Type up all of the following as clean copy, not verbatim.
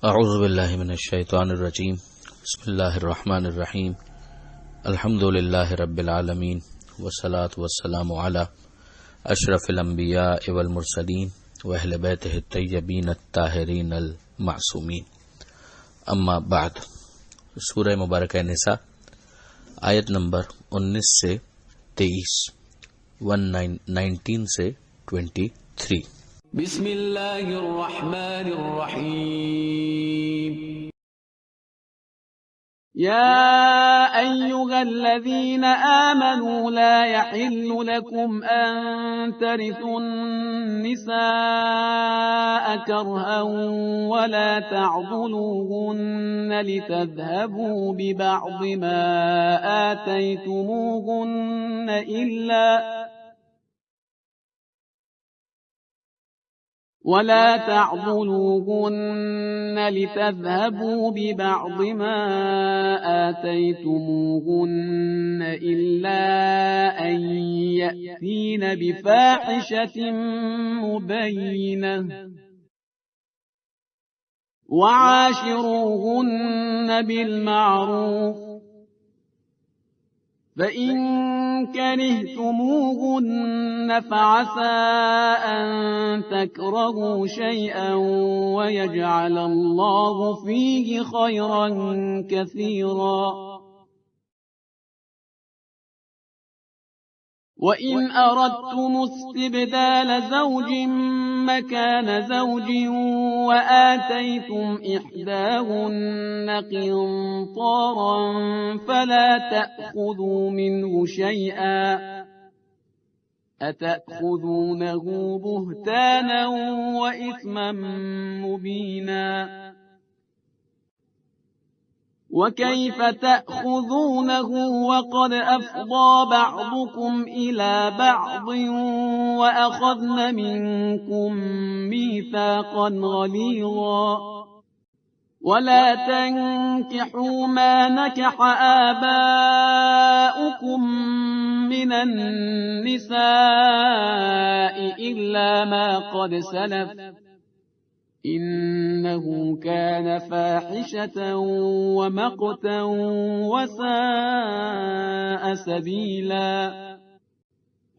اعوذ باللہ من الشیطان الرجیم بسم اللہ الرحمن الرحیم الحمد للہ رب العالمین والصلاة والسلام علی اشرف الانبیاء والمرسلین واہل بیتہ الطیبین الطاہرین المعصومین، اما بعد۔ سورہ مبارکہ نساء آیت نمبر 19 سے 23، 19 سے 23۔ بسم اللہ الرحمن الرحیم۔ يا أيها الذين آمنوا لا يحل لكم أن ترثوا النساء كرها ولا تعضلوهن لتذهبوا ببعض ما آتيتموهن إلا أن يأتين بفاحشة مبينة وعاشروهن بالمعروف، فإن كرهتموهن فعسى أن تكرهوا شيئا ويجعل الله فيه خيرا كثيرا، وإن أردتم استبدال زوج مكان زوج وآتيتم إحداهن قنطارا فلا تأخذوا منه شيئا، أتأخذونه بهتانا وإثما مبينا، وكيف تأخذونه وقد أفضى بعضكم إلى بعض وأخذن منكم ميثاقا غليظا، ولا تنكحوا ما نكح آباؤكم من النساء إلا ما قد سلف، إنه كان فاحشة ومقتا وساء سبيلا۔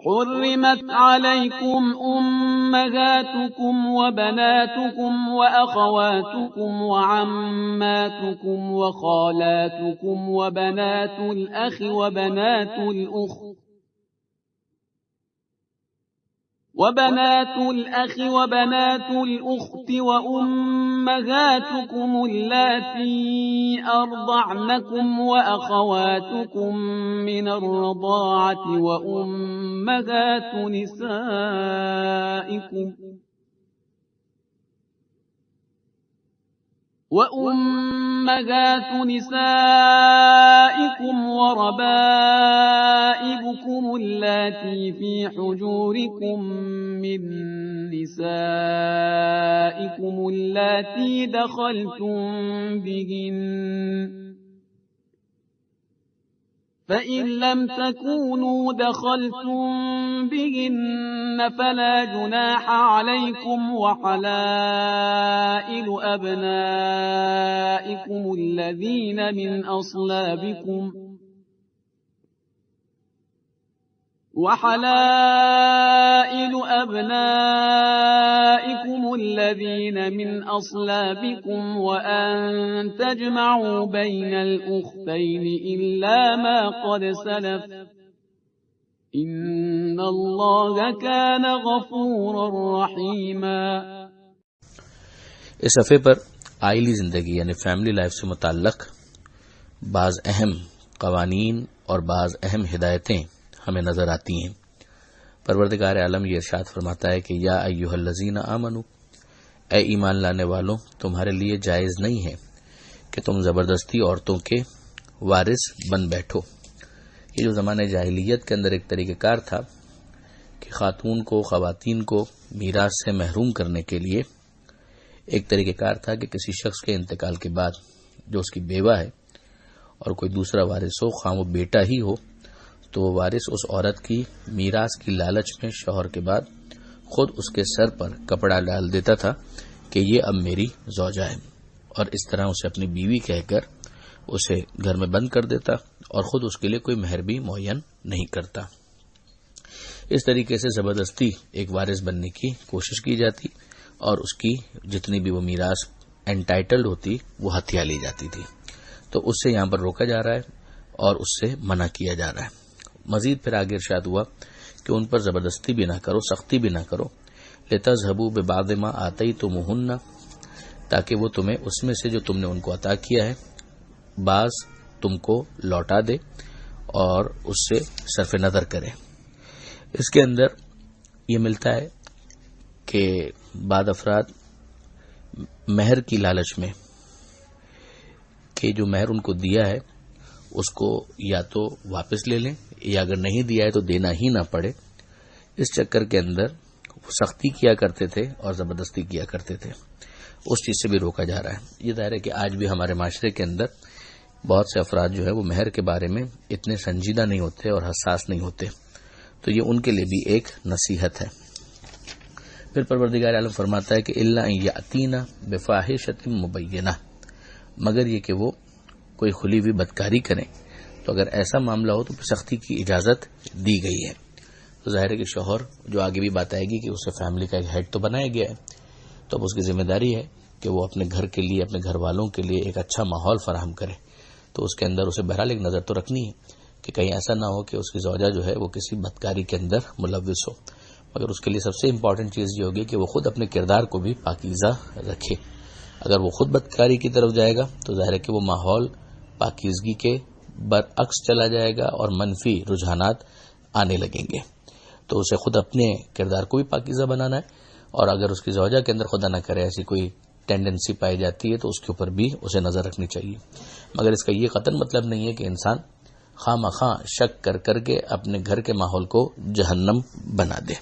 حرمت عليكم أمهاتكم وبناتكم وأخواتكم وعماتكم وخالاتكم وبنات الأخ وبنات الأخت وأمهاتكم اللاتي أرضعنكم وأخواتكم من الرضاعة وأمهات نسائكم وربائبكم اللاتي في حجوركم من نسائكم اللاتي دخلتم بهن، فإن لم تكونوا دخلتم بهن فلا جناح عليكم، وحلائل أبنائكم الذين من أصلابكم وأن تجمعوا بين الأختين إلا ما قد سلف، إن الله كان غفورا رحيما۔ اس صفحے پر آئلی زندگی یعنی فیملی لائف سے متعلق بعض اہم قوانین اور بعض اہم ہدایتیں ہمیں نظر آتی ہیں۔ پروردگار عالم یہ ارشاد فرماتا ہے کہ یا ایھا الذین آمنو، اے ایمان لانے والوں، تمہارے لیے جائز نہیں ہے کہ تم زبردستی عورتوں کے وارث بن بیٹھو۔ یہ جو زمانہ جاہلیت کے اندر ایک طریقہ کار تھا کہ خواتین کو میراث سے محروم کرنے کے لیے ایک طریقہ کار تھا کہ کسی شخص کے انتقال کے بعد جو اس کی بیوہ ہے اور کوئی دوسرا وارث ہو، خواہ وہ بیٹا ہی ہو، تو وہ وارث اس عورت کی میراث کی لالچ میں شوہر کے بعد خود اس کے سر پر کپڑا ڈال دیتا تھا کہ یہ اب میری زوجہ ہے۔ اور اس طرح اسے اپنی بیوی کہہ کر اسے گھر میں بند کر دیتا اور خود اس کے لیے کوئی مہر بھی معین نہیں کرتا۔ اس طریقے سے زبردستی ایک وارث بننے کی کوشش کی جاتی اور اس کی جتنی بھی وہ میراث انٹائٹلڈ ہوتی وہ ہتھیا لی جاتی تھی۔ تو اس سے یہاں پر روکا جا رہا ہے اور اس سے منع کیا جا رہا ہے۔ مزید پھر آگے ارشاد ہوا کہ ان پر زبردستی بھی نہ کرو، سختی بھی نہ کرو، لِتَذْهَبُوا بِبَعْضِ مَا آتَيْتُمُوهُنَّ، تاکہ وہ تمہیں اس میں سے جو تم نے ان کو عطا کیا ہے بعض تم کو لوٹا دے اور اس سے صرف نظر کرے۔ اس کے اندر یہ ملتا ہے کہ بعض افراد مہر کی لالچ میں کہ جو مہر ان کو دیا ہے اس کو یا تو واپس لے لیں یا اگر نہیں دیا ہے تو دینا ہی نہ پڑے، اس چکر کے اندر وہ سختی کیا کرتے تھے اور زبردستی کیا کرتے تھے۔ اس چیز سے بھی روکا جا رہا ہے۔ یہ ظاہر ہے کہ آج بھی ہمارے معاشرے کے اندر بہت سے افراد جو ہے وہ مہر کے بارے میں اتنے سنجیدہ نہیں ہوتے اور حساس نہیں ہوتے، تو یہ ان کے لیے بھی ایک نصیحت ہے۔ پھر پروردگار عالم فرماتا ہے کہ الا ان یاتینا بفاحشۃ مبینہ، مگر یہ کہ وہ کوئی کھلی ہوئی بدکاری کریں، تو اگر ایسا معاملہ ہو تو سختی کی اجازت دی گئی ہے۔ تو ظاہر ہے کہ شوہر جو آگے بھی بات آئے گی کہ اسے فیملی کا ایک ہیڈ تو بنایا گیا ہے، تو اب اس کی ذمہ داری ہے کہ وہ اپنے گھر کے لیے، اپنے گھر والوں کے لیے ایک اچھا ماحول فراہم کرے۔ تو اس کے اندر اسے بہرحال ایک نظر تو رکھنی ہے کہ کہیں ایسا نہ ہو کہ اس کی زوجہ جو ہے وہ کسی بدکاری کے اندر ملوث ہو، مگر اس کے لیے سب سے امپورٹنٹ چیز یہ ہوگی کہ وہ خود اپنے کردار کو بھی پاکیزہ رکھے۔ اگر وہ خود بدکاری کی طرف جائے گا تو ظاہر ہے کہ وہ ماحول پاکیزگی کے برعکس چلا جائے گا اور منفی رجحانات آنے لگیں گے۔ تو اسے خود اپنے کردار کو بھی پاکیزہ بنانا ہے، اور اگر اس کی زوجہ کے اندر خدا نہ کرے ایسی کوئی ٹینڈنسی پائی جاتی ہے تو اس کے اوپر بھی اسے نظر رکھنی چاہیے۔ مگر اس کا یہ قطعاً مطلب نہیں ہے کہ انسان خواہ مخواہ شک کر کر کے اپنے گھر کے ماحول کو جہنم بنا دے۔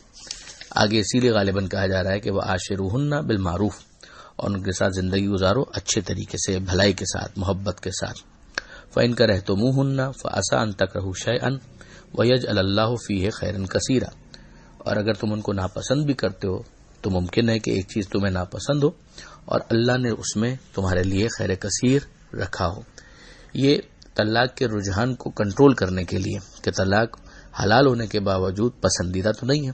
آگے اسی لیے غالباً کہا جا رہا ہے کہ وہ عاشروہن بالمعروف، اور ان کے ساتھ زندگی گزارو اچھے طریقے سے، بھلائی کے ساتھ، محبت کے ساتھ۔ فَإِن كَرِهْتُمُوهُنَّ فَعَسَىٰ أَن تَكْرَهُوا شَيْئًا وَيَجْعَلَ اللَّهُ فِيهِ خَيْرًا كَثِيرًا، اور اگر تم ان کو ناپسند بھی کرتے ہو تو ممکن ہے کہ ایک چیز تمہیں ناپسند ہو اور اللہ نے اس میں تمہارے لیے خیر کثیر رکھا ہو۔ یہ طلاق کے رجحان کو کنٹرول کرنے کے لیے کہ طلاق حلال ہونے کے باوجود پسندیدہ تو نہیں ہے،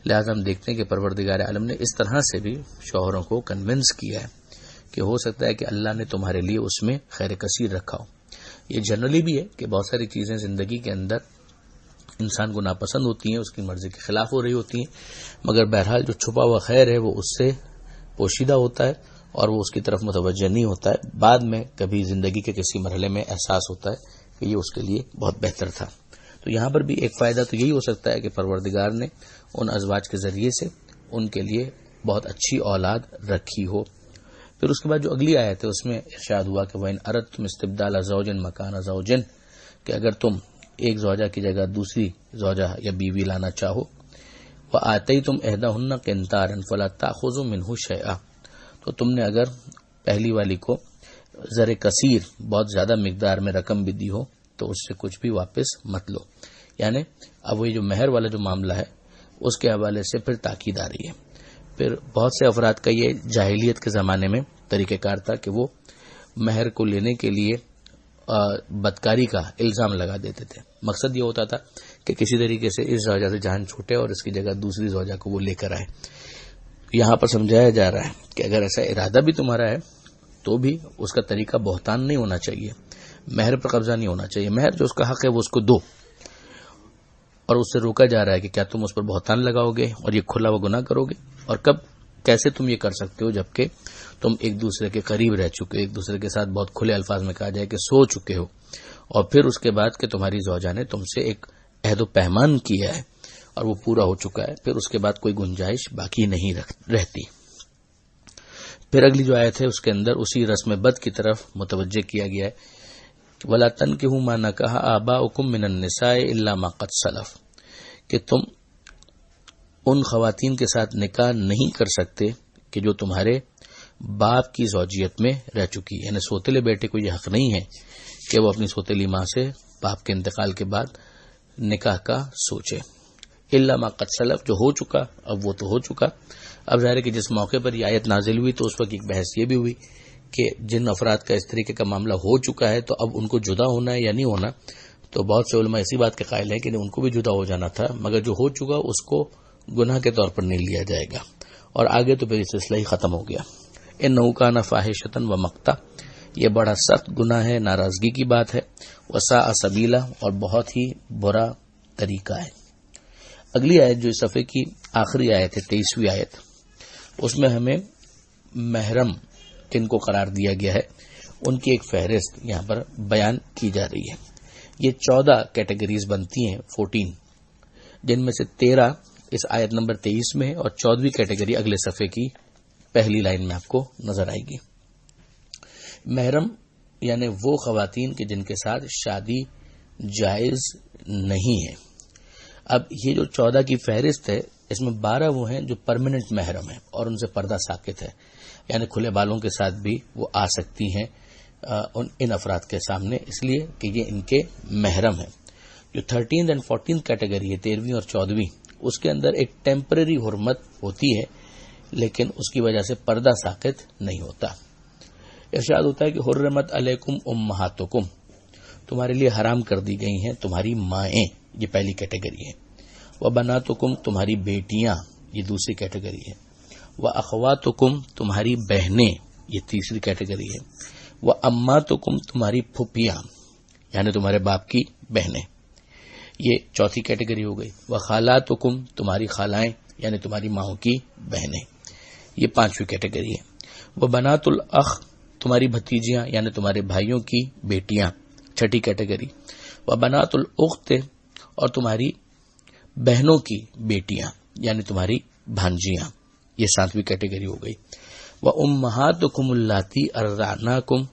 لہذا ہم دیکھتے ہیں کہ پروردگار عالم نے اس طرح سے بھی شوہروں کو کنونس کیا ہے کہ ہو سکتا ہے کہ اللہ نے تمہارے لیے اس میں خیر کثیر رکھا ہو۔ یہ جنرلی بھی ہے کہ بہت ساری چیزیں زندگی کے اندر انسان کو ناپسند ہوتی ہیں، اس کی مرضی کے خلاف ہو رہی ہوتی ہیں، مگر بہرحال جو چھپا ہوا خیر ہے وہ اس سے پوشیدہ ہوتا ہے اور وہ اس کی طرف متوجہ نہیں ہوتا ہے، بعد میں کبھی زندگی کے کسی مرحلے میں احساس ہوتا ہے کہ یہ اس کے لیے بہت بہتر تھا۔ تو یہاں پر بھی ایک فائدہ تو یہی ہو سکتا ہے کہ پروردگار نے ان ازواج کے ذریعے سے ان کے لیے بہت اچھی اولاد رکھی ہو۔ پھر اس کے بعد جو اگلی آیت ہے اس میں ارشاد ہوا کہ وَإِنْ أَرَدْتُمْ اسْتِبْدَالَ زَوْجٍ مَكَانَ زَوْجٍ، کہ اگر تم ایک زوجہ کی جگہ دوسری زوجہ یا بیوی لانا چاہو، وَآتَيْتُمْ إِحْدَاهُنَّ قِنْطَارًا فَلَا تَأْخُذُوا مِنْهُ شَيْئًا، تو تم نے اگر پہلی والی کو زر کثیر بہت زیادہ مقدار میں رقم بھی دی ہو تو اس سے کچھ بھی واپس مت لو۔ یعنی اب وہ جو مہر والا جو معاملہ ہے اس کے حوالے سے پھر تاکید آ رہی ہے۔ پھر بہت سے افراد کا یہ جاہلیت کے زمانے میں طریقہ کار تھا کہ وہ مہر کو لینے کے لیے بدکاری کا الزام لگا دیتے تھے۔ مقصد یہ ہوتا تھا کہ کسی طریقے سے اس زوجہ سے جان چھوٹے اور اس کی جگہ دوسری زوجہ کو وہ لے کر آئے۔ یہاں پر سمجھایا جا رہا ہے کہ اگر ایسا ارادہ بھی تمہارا ہے تو بھی اس کا طریقہ بہتان نہیں ہونا چاہیے، مہر پر قبضہ نہیں ہونا چاہیے۔ مہر جو اس کا حق ہے وہ اس کو دو، اور اس سے روکا جا رہا ہے کہ کیا تم اس پر بہتان لگاؤ گے اور یہ کھلا وہ گناہ کرو گے، اور کب کیسے تم یہ کر سکتے ہو جبکہ تم ایک دوسرے کے قریب رہ چکے، ایک دوسرے کے ساتھ بہت کھلے الفاظ میں کہا جائے کہ سو چکے ہو، اور پھر اس کے بعد کہ تمہاری زوجہ نے تم سے ایک عہد و پیمان کیا ہے اور وہ پورا ہو چکا ہے، پھر اس کے بعد کوئی گنجائش باقی نہیں رہتی۔ پھر اگلی جو آیت ہے اس کے اندر اسی رسم بد کی طرف متوجہ کیا گیا ہے، وَلَا تَنْكِحُوا مَا نَكَحَ آبَاؤُكُم مِّنَ النِّسَاءِ إِلَّا مَا قَدْ سَلَفَ، کہ تم ان خواتین کے ساتھ نکاح نہیں کر سکتے کہ جو تمہارے باپ کی زوجیت میں رہ چکی، یعنی سوتیلے بیٹے کو یہ حق نہیں ہے کہ وہ اپنی سوتیلی ماں سے باپ کے انتقال کے بعد نکاح کا سوچے۔ الا ما قد سلف، جو ہو چکا اب وہ تو ہو چکا۔ اب ظاہر ہے کہ جس موقع پر یہ آیت نازل ہوئی تو اس وقت ایک بحث یہ بھی ہوئی کہ جن افراد کا اس طریقے کا معاملہ ہو چکا ہے تو اب ان کو جدا ہونا ہے یا نہیں ہونا، تو بہت سے علماء اسی بات کے قائل ہیں کہ ان کو بھی جدا ہو جانا تھا، مگر جو ہو چکا اس کو گناہ کے طور پر نہیں لیا جائے گا، اور آگے تو پھر یہ سلسلہ ہی ختم ہو گیا۔ انہ کان فاحشۃ و مقتا، یہ بڑا سخت گناہ ہے، ناراضگی کی بات ہے، وساء سبیلا، اور بہت ہی برا طریقہ ہے۔ اگلی آیت جو اس صفحے کی آخری آیت ہے، 23ویں آیت، اس میں ہمیں محرم کن کو قرار دیا گیا ہے ان کی ایک فہرست یہاں پر بیان کی جا رہی ہے۔ یہ 14 کیٹیگریز بنتی ہیں، 14، جن میں سے 13 اس آیت نمبر 23 میں ہے، اور 14ویں کیٹیگری اگلے صفحے کی پہلی لائن میں آپ کو نظر آئے گی۔ محرم یعنی وہ خواتین کہ جن کے ساتھ شادی جائز نہیں ہے۔ اب یہ جو 14 کی فہرست ہے، اس میں 12 وہ ہیں جو پرماننٹ محرم ہیں اور ان سے پردہ ساقط ہے، یعنی کھلے بالوں کے ساتھ بھی وہ آ سکتی ہیں ان افراد کے سامنے، اس لیے کہ یہ ان کے محرم ہیں۔ جو 13 اور 14 کیٹیگری ہے، 13ویں اور 14ویں، اس کے اندر ایک ٹیمپرری حرمت ہوتی ہے، لیکن اس کی وجہ سے پردہ ساقط نہیں ہوتا۔ ارشاد ہوتا ہے کہ حرمت علیکم امہاتکم، تمہارے لیے حرام کر دی گئی ہیں تمہاری مائیں، یہ پہلی کیٹیگری ہے۔ وبناتکم، تمہاری بیٹیاں، یہ دوسری کیٹیگری ہے۔ واخواتکم، تمہاری بہنیں، یہ تیسری کیٹیگری ہے۔ واماتکم، تمہاری پھپھیاں، یعنی تمہارے باپ کی بہنیں، یہ چوتھی کیٹیگری ہو گئی۔ وخالاتکم، تمہاری خالائیں، یعنی تمہاری ماؤں کی بہنیں، یہ پانچویں کیٹیگری ہے۔ وبنات الاخ، تمہاری بھتیجیاں، یعنی تمہارے بھائیوں کی بیٹیاں، چھٹی کیٹیگری۔ وبنات الاخت، اور تمہاری بہنوں کی بیٹیاں، یعنی تمہاری بھانجیاں، یہ ساتویں کیٹیگری ہو گئی۔ وامہاتکم اللاتی ارضعناکم،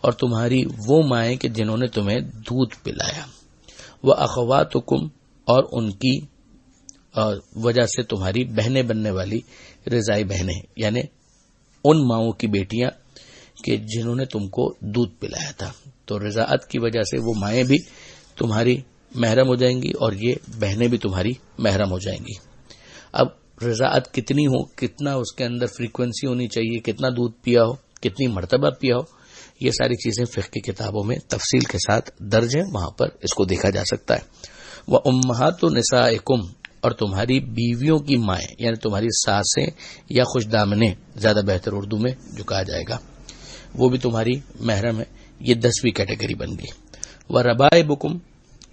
اور تمہاری وہ مائیں کہ جنہوں نے تمہیں دودھ پلایا۔ واخواتکم، اور ان کی وجہ سے تمہاری بہنیں بننے والی رضائی بہنیں، یعنی ان ماؤں کی بیٹیاں کہ جنہوں نے تم کو دودھ پلایا تھا، تو رضاعت کی وجہ سے وہ مائیں بھی تمہاری محرم ہو جائیں گی اور یہ بہنیں بھی تمہاری محرم ہو جائیں گی۔ اب رضاعت کتنی ہو، کتنا اس کے اندر فریکوینسی ہونی چاہیے، کتنا دودھ پیا ہو، کتنی مرتبہ پیا ہو، یہ ساری چیزیں فقہ کی کتابوں میں تفصیل کے ساتھ درج ہیں، وہاں پر اس کو دیکھا جا سکتا ہے۔ وامہات نسائکم، اور تمہاری بیویوں کی مائیں، یعنی تمہاری ساسیں یا خوش دامنیں، زیادہ بہتر اردو میں جو کہا جائے گا، وہ بھی تمہاری محرم ہے، یہ 10ویں کیٹیگری بن گئی۔ وربائبکم،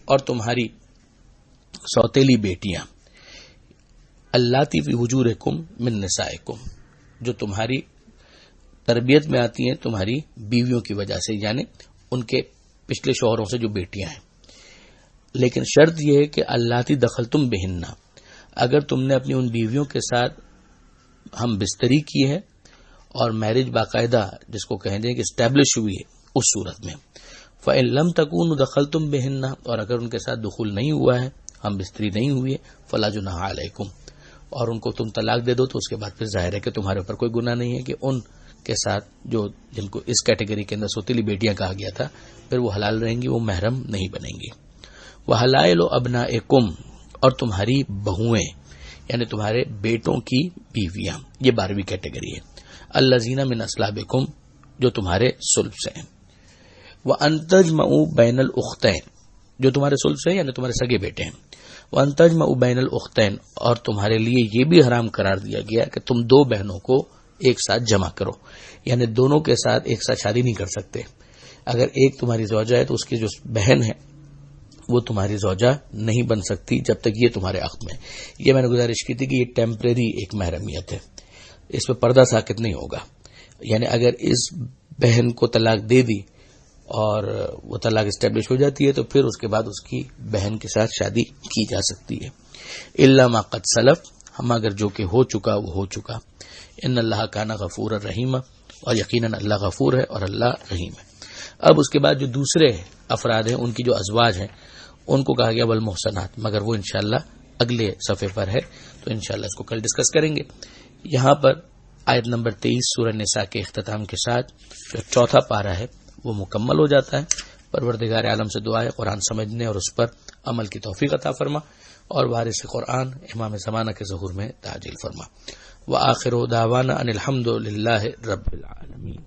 اور تمہاری سوتیلی بیٹیاں، اللاتی فی حجورکم من نسائکم، جو تمہاری تربیت میں آتی ہیں تمہاری بیویوں کی وجہ سے، یعنی ان کے پچھلے شوہروں سے جو بیٹیاں ہیں، لیکن شرط یہ ہے کہ اللاتی دخلتم بہن، اگر تم نے اپنی ان بیویوں کے ساتھ ہم بستری کی ہے اور میرج باقاعدہ جس کو کہیں کہ اسٹیبلش ہوئی ہے، اس صورت میں فَإِن لَمْ تَكُونُوا دَخَلْتُمْ بِهِنَّ، اور اگر ان کے ساتھ دخول نہیں ہوا ہے، ہم بستری نہیں ہوئی ہے، فَلَا جُنَاحَ عَلَيْكُمْ، اور ان کو تم طلاق دے دو تو اس کے بعد پھر ظاہر ہے کہ تمہارے اوپر کوئی گناہ نہیں ہے کہ ان کے ساتھ جو جن کو اس کیٹیگری کے اندر سوتیلی بیٹیاں کہا گیا تھا، پھر وہ حلال رہیں گی، وہ محرم نہیں بنیں گی۔ وَحَلَائِلُ أَبْنَائِكُمْ، اور تمہاری بہویں، یعنی تمہارے بیٹوں کی بیویاں، یہ 12ویں کیٹیگری ہے۔ الَّذِينَ مِنْ أَصْلَابِكُمْ، جو تمہارے صلب سے ہیں۔ وَأَن تَجْمَعُوا بَيْنَ الْأُخْتَيْنِ، جو تمہارے صلب سے ہیں یعنی تمہارے سگے بیٹے ہیں۔ وَأَن تَجْمَعُوا بَيْنَ الْأُخْتَيْنِ، اور تمہارے لیے یہ بھی حرام قرار دیا گیا کہ تم دو بہنوں کو ایک ساتھ جمع کرو، یعنی دونوں کے ساتھ ایک ساتھ شادی نہیں کر سکتے۔ اگر ایک تمہاری زوجہ ہے تو اس کی جو بہن ہے وہ تمہاری زوجہ نہیں بن سکتی جب تک یہ تمہارے عقد میں۔ یہ میں نے گزارش کی تھی کہ یہ ٹیمپریری ایک محرمیت ہے، اس پہ پردہ ساقط نہیں ہوگا، یعنی اگر اس بہن کو طلاق دے دی اور وہ طلاق اسٹیبلش ہو جاتی ہے تو پھر اس کے بعد اس کی بہن کے ساتھ شادی کی جا سکتی ہے۔ الا ما قد سلف، ہم اگر جو کہ ہو چکا وہ ہو چکا۔ ان اللہ کان غفور الرحیم، اور یقیناً اللہ غفور ہے اور اللہ رحیم ہے۔ اب اس کے بعد جو دوسرے افراد ہیں ان کی جو ازواج ہیں ان کو کہا گیا والمحصنات، مگر وہ انشاءاللہ اگلے صفحے پر ہے، تو انشاءاللہ اس کو کل ڈسکس کریں گے۔ یہاں پر آیت نمبر 23 سورہ نساء کے اختتام کے ساتھ جو چوتھا پارہ ہے وہ مکمل ہو جاتا ہے۔ پروردگار عالم سے دعا ہے قرآن سمجھنے اور اس پر عمل کی توفیق عطا فرما، اور وارث قرآن امام زمانہ کے ظہور میں تعجیل فرما۔ وآخر دعوانا ان الحمد للہ رب العالمین۔